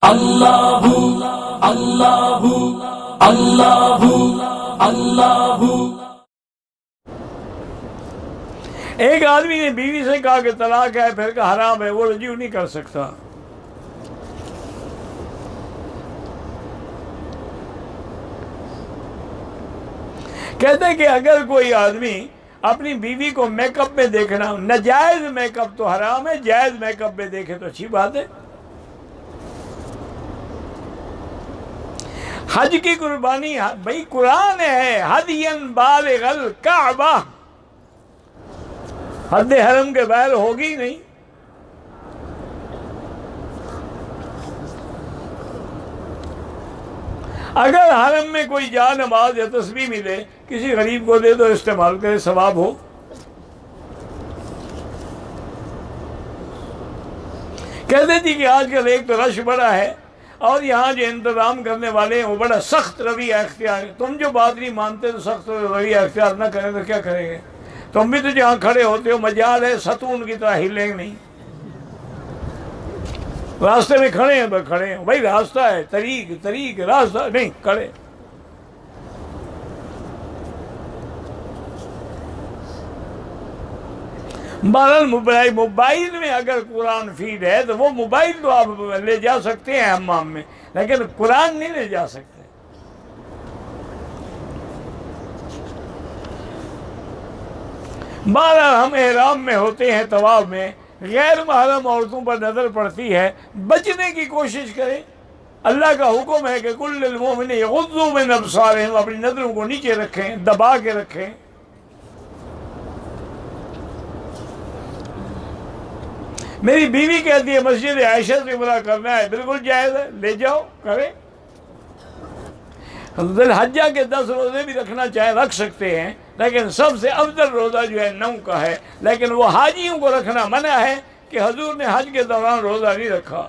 اللہ اللہ اللہ اللہ۔ ایک آدمی نے بیوی سے کہا کہ طلاق ہے، پھر کہا حرام ہے، وہ رجوع نہیں کر سکتا۔ کہتے ہیں کہ اگر کوئی آدمی اپنی بیوی کو میک اپ میں دیکھنا، ناجائز میک اپ تو حرام ہے، جائز میک اپ میں دیکھے تو اچھی بات ہے۔ حج کی قربانی بھائی قرآن ہے، ہدین بالغ الکعبہ، حد حرم کے باہر ہوگی نہیں۔ اگر حرم میں کوئی جا نماز یا تسبیح ملے، کسی غریب کو دے دو، استعمال کرے، ثواب ہو۔ کہتے تھی کہ آج کل ایک تو رش بڑا ہے، اور یہاں جو انتظام کرنے والے ہیں وہ بڑا سخت رویہ اختیار ہے۔ تم جو بات نہیں مانتے تو سخت رویہ اختیار نہ کریں تو کیا کریں گے؟ تم بھی تو جہاں کھڑے ہوتے ہو مجال ہے ستون کی طرح ہلیں نہیں۔ راستے میں کھڑے ہیں تو کھڑے ہیں، بھائی راستہ ہے، طریق راستہ نہیں، کھڑے۔ بہرحال موبائل میں اگر قرآن فیڈ ہے تو وہ موبائل تو آپ لے جا سکتے ہیں حمام میں، لیکن قرآن نہیں لے جا سکتے۔ بہرحال ہم احرام میں ہوتے ہیں، طواف میں غیر محرم عورتوں پر نظر پڑتی ہے، بچنے کی کوشش کریں۔ اللہ کا حکم ہے کہ کل المؤمنین یغضوا من ابصارہم، اپنی نظروں کو نیچے رکھیں، دبا کے رکھیں۔ میری بیوی کہتی ہے مسجد عائشہ سے عمرہ کرنا ہے، بالکل جائز ہے، لے جاؤ کریں۔ ذی الحجہ کے 10 روزے بھی رکھنا چاہے رکھ سکتے ہیں، لیکن سب سے افضل روزہ جو ہے 9 کا ہے، لیکن وہ حاجیوں کو رکھنا منع ہے کہ حضور نے حج کے دوران روزہ نہیں رکھا۔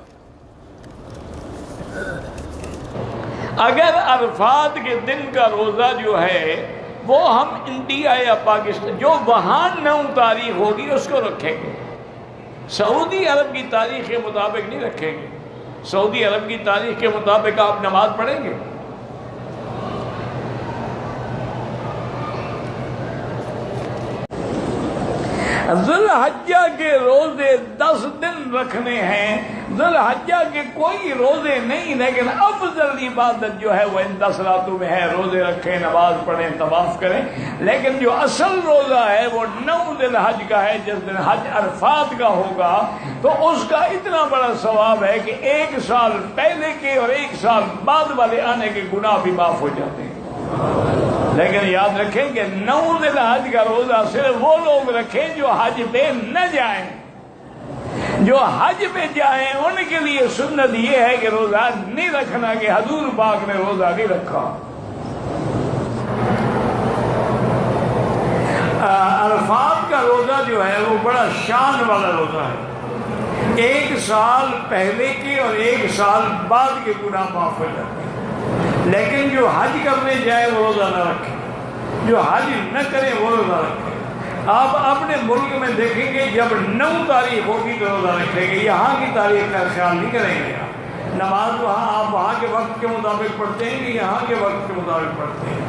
اگر عرفات کے دن کا روزہ جو ہے وہ ہم انڈیا یا پاکستان، جو وہاں 9 تاریخ ہوگی اس کو رکھیں گے، سعودی عرب کی تاریخ کے مطابق نہیں رکھیں گے۔ سعودی عرب کی تاریخ کے مطابق آپ نماز پڑھیں گے؟ ذی الحجہ کے روزے 10 دن رکھنے ہیں، ذی الحجہ کے کوئی روزے نہیں، لیکن افضل عبادت جو ہے وہ ان 10 راتوں میں ہے، روزے رکھیں، نماز پڑھیں، طواف کریں۔ لیکن جو اصل روزہ ہے وہ 9 ذی الحج کا ہے، جس دن حج عرفات کا ہوگا، تو اس کا اتنا بڑا ثواب ہے کہ 1 سال پہلے کے اور 1 سال بعد والے آنے کے گناہ بھی معاف ہو جاتے ہیں۔ لیکن یاد رکھیں کہ 9 ذی الحج کا روزہ صرف وہ لوگ رکھیں جو حج پہ نہ جائیں۔ جو حج پہ جائیں ان کے لیے سنت یہ ہے کہ روزہ نہیں رکھنا، کہ حضور پاک نے روزہ نہیں رکھا۔ عرفات کا روزہ جو ہے وہ بڑا شان والا روزہ ہے، 1 سال پہلے کے اور 1 سال بعد کے گناہ معاف ہو جاتے ہیں۔ لیکن جو حج کرنے جائے وہ روزہ نہ رکھے، جو حج نہ کرے وہ روزہ رکھے۔ آپ اپنے ملک میں دیکھیں گے جب 9 تاریخ ہوگی تو روزہ رکھیں گے، یہاں کی تاریخ کا خیال نہیں کریں گے۔ نماز وہاں آپ وہاں کے وقت کے مطابق پڑھتے ہیں کہ یہاں کے وقت کے مطابق پڑھتے ہیں؟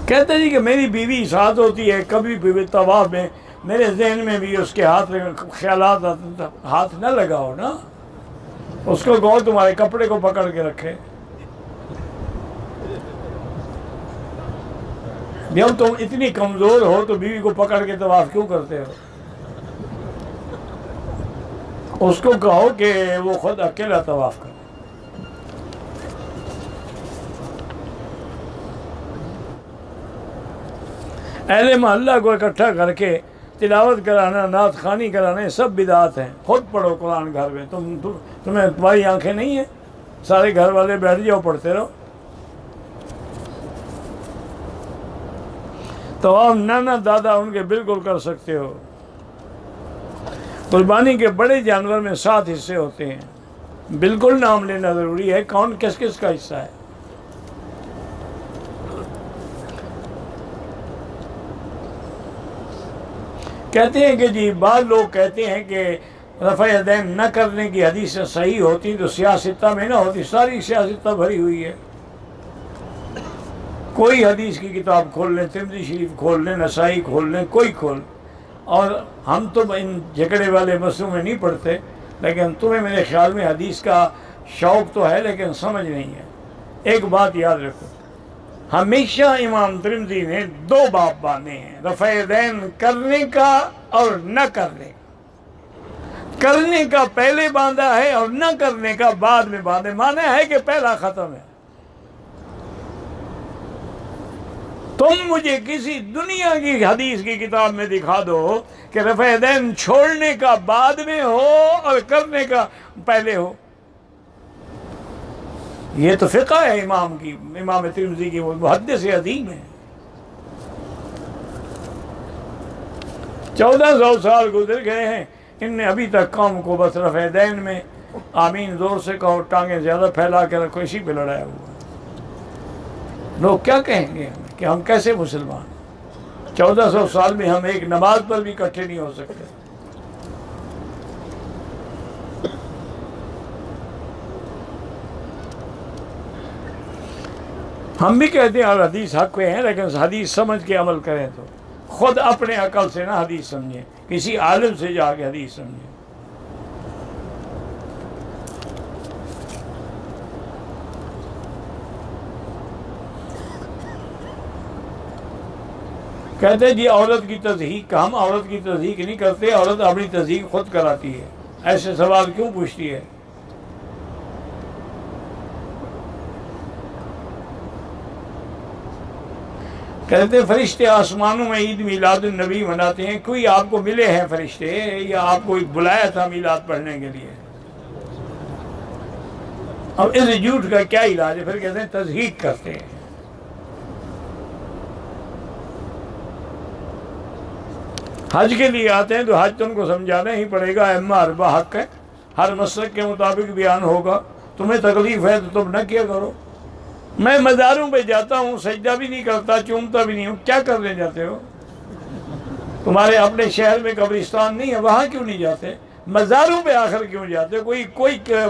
کہتے جی کہ میری بیوی ساتھ ہوتی ہے، کبھی بھی طواف میں میرے ذہن میں بھی اس کے خیالات آتے، ہاتھ نہ لگاؤ نا، اس کو کہو تمہارے کپڑے کو پکڑ کے رکھے۔ جب تم اتنی کمزور ہو تو بیوی کو پکڑ کے طواف کیوں کرتے ہو؟ اس کو کہو کہ وہ خود اکیلا طواف کرے۔ اہل محلہ کو اکٹھا کر کے تلاوت کرانا، نعت خوانی کرانا، سب بدعات ہیں۔ خود پڑھو قرآن گھر میں، تمہاری آنکھیں نہیں ہیں، سارے گھر والے بیٹھ جاؤ پڑھتے رہو۔ طواف نانا دادا ان کے بالکل کر سکتے ہو۔ قربانی کے بڑے جانور میں 7 حصے ہوتے ہیں، بالکل نام لینا ضروری ہے، کون کس کس کا حصہ ہے۔ کہتے ہیں کہ جی بعض لوگ کہتے ہیں کہ رفع یدین نہ کرنے کی حدیثیں صحیح ہوتی تو سیاستہ میں نہ ہوتی، ساری سیاستہ بھری ہوئی ہے۔ کوئی حدیث کی کتاب کھول لیں، ترمذی شریف کھول لیں، نسائی کھول لیں، کوئی کھول، اور ہم تو ان جھگڑے والے مسئلوں میں نہیں پڑھتے، لیکن تمہیں میرے خیال میں حدیث کا شوق تو ہے لیکن سمجھ نہیں ہے۔ ایک بات یاد رکھو، ہمیشہ امام ترمذی نے دو باب باندھے ہیں، رفع یدین کرنے کا اور نہ کرنے کا۔ کرنے کا پہلے باندھا ہے اور نہ کرنے کا بعد میں باندھے، مانا ہے کہ پہلا ختم ہے۔ تم مجھے کسی دنیا کی حدیث کی کتاب میں دکھا دو کہ رفع یدین چھوڑنے کا بعد میں ہو اور کرنے کا پہلے ہو۔ یہ تو فقہ ہے امام کی، امام ترمذی کی، وہ محدث عظیم ہے۔ 1400 سال گزر گئے ہیں، ان نے ابھی تک قوم کو بس رفع یدین میں آمین زور سے کہو، ٹانگیں زیادہ پھیلا کے رکھو، اسی پہ لڑایا ہوا ہے۔ لوگ کیا کہیں گے ہمیں کہ ہم کیسے مسلمان؟ 1400 سال میں ہم ایک نماز پر بھی اکٹھے نہیں ہو سکتے۔ ہم بھی کہتے ہیں اور حدیث حق پہ ہیں، لیکن حدیث سمجھ کے عمل کریں تو خود اپنے عقل سے نہ حدیث سمجھیں، کسی عالم سے جا کے حدیث سمجھیں۔ کہتے جی عورت کی تضحیق کا، ہم عورت کی تضحیق نہیں کرتے، عورت اپنی تضحیق خود کراتی ہے۔ ایسے سوال کیوں پوچھتی ہے؟ کہتے فرشتے آسمانوں میں عید میلاد النبی مناتے ہیں، کوئی آپ کو ملے ہیں فرشتے یا آپ کو بلایا تھا میلاد پڑھنے کے لیے؟ اب اس جھوٹ کا کیا علاج ہے؟ پھر کہتے ہیں تضحیق کرتے ہیں۔ حج کے لیے آتے ہیں تو حج تم کو سمجھانا ہی پڑے گا، اما اربع حق ہے، ہر مسلک کے مطابق بیان ہوگا، تمہیں تکلیف ہے تو تم نہ کیا کرو۔ میں مزاروں پہ جاتا ہوں، سجدہ بھی نہیں کرتا، چومتا بھی نہیں ہوں، کیا کرنے جاتے ہو؟ تمہارے اپنے شہر میں قبرستان نہیں ہے، وہاں کیوں نہیں جاتے؟ مزاروں پہ آخر کیوں جاتے؟ کوئی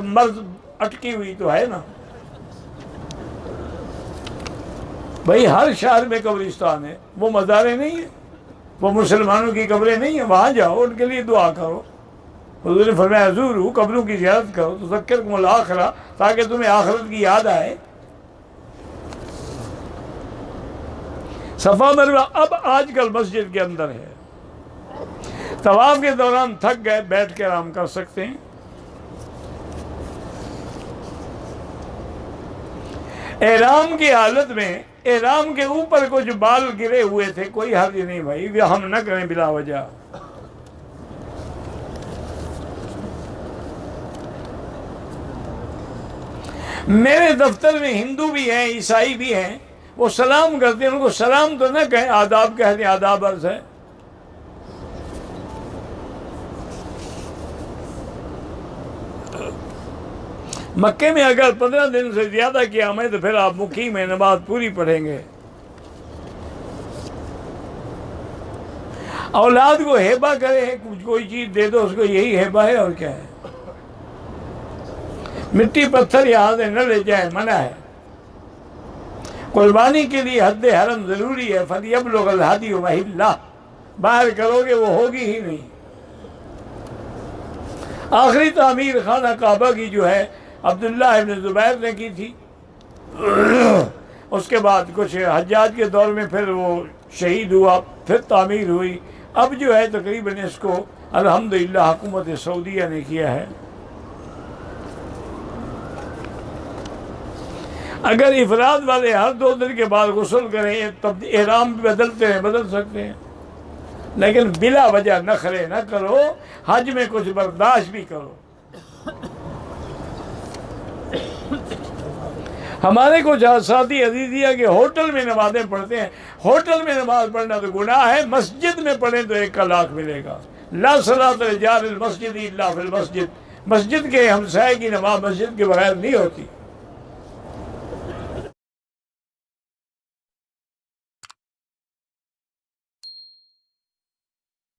مرض اٹکی ہوئی تو ہے نا بھائی، ہر شہر میں قبرستان ہے، وہ مزاریں نہیں ہیں، وہ مسلمانوں کی قبریں نہیں ہیں، وہاں جاؤ، ان کے لیے دعا کرو۔ حضور نے فرمایا زوروا، قبروں کی زیارت کرو، تذکرکم الآخرہ، تاکہ تمہیں آخرت کی یاد آئے۔ صفا مروہ اب آج کل مسجد کے اندر ہے، طواف کے دوران تھک گئے بیٹھ کے آرام کر سکتے ہیں۔ احرام کی حالت میں احرام کے اوپر کچھ بال گرے ہوئے تھے، کوئی حرج نہیں بھائی، ہم نہ کریں بلا وجہ۔ میرے دفتر میں ہندو بھی ہیں، عیسائی بھی ہیں، وہ سلام کرتے ہیں، ان کو سلام تو نہ کہیں، آداب کہتے ہیں، آداب عرض ہے۔ مکے میں اگر 15 دن سے زیادہ کیا ہمیں تو پھر آپ مقیم ہیں، نماز پوری پڑھیں گے۔ اولاد کو ہیبہ کرے، کوئی چیز دے دو اس کو، یہی ہیبہ ہے اور کیا ہے؟ مٹی پتھر یہاں سے نہ لے جائیں، منع ہے۔ قربانی کے لیے حد حرم ضروری ہے، فَلْيَبْلُغِ الْهَدْيُ مَحِلَّهُ، باہر کرو گے وہ ہوگی ہی نہیں۔ آخری تعمیر خانہ کعبہ کی جو ہے عبداللہ ابن زبیر نے کی تھی، اس کے بعد کچھ حجاج کے دور میں پھر وہ شہید ہوا، پھر تعمیر ہوئی، اب جو ہے تقریباً اس کو الحمدللہ حکومت سعودیہ نے کیا ہے۔ اگر افراد والے ہر 2 دن کے بعد غسل کریں، تب احرام بھی بدلتے ہیں، بدل سکتے ہیں، لیکن بلا وجہ نخرے نہ کرو، حج میں کچھ برداشت بھی کرو۔ ہمارے کچھ ساتھی عزیزیہ کے ہوٹل میں نمازیں پڑھتے ہیں، ہوٹل میں نماز پڑھنا تو گناہ ہے، مسجد میں پڑھیں تو 1 کا لاکھ ملے گا۔ لا صلاۃ لجار المسجد الا فی المسجد، مسجد کے ہمسائے کی نماز مسجد کے بغیر نہیں ہوتی۔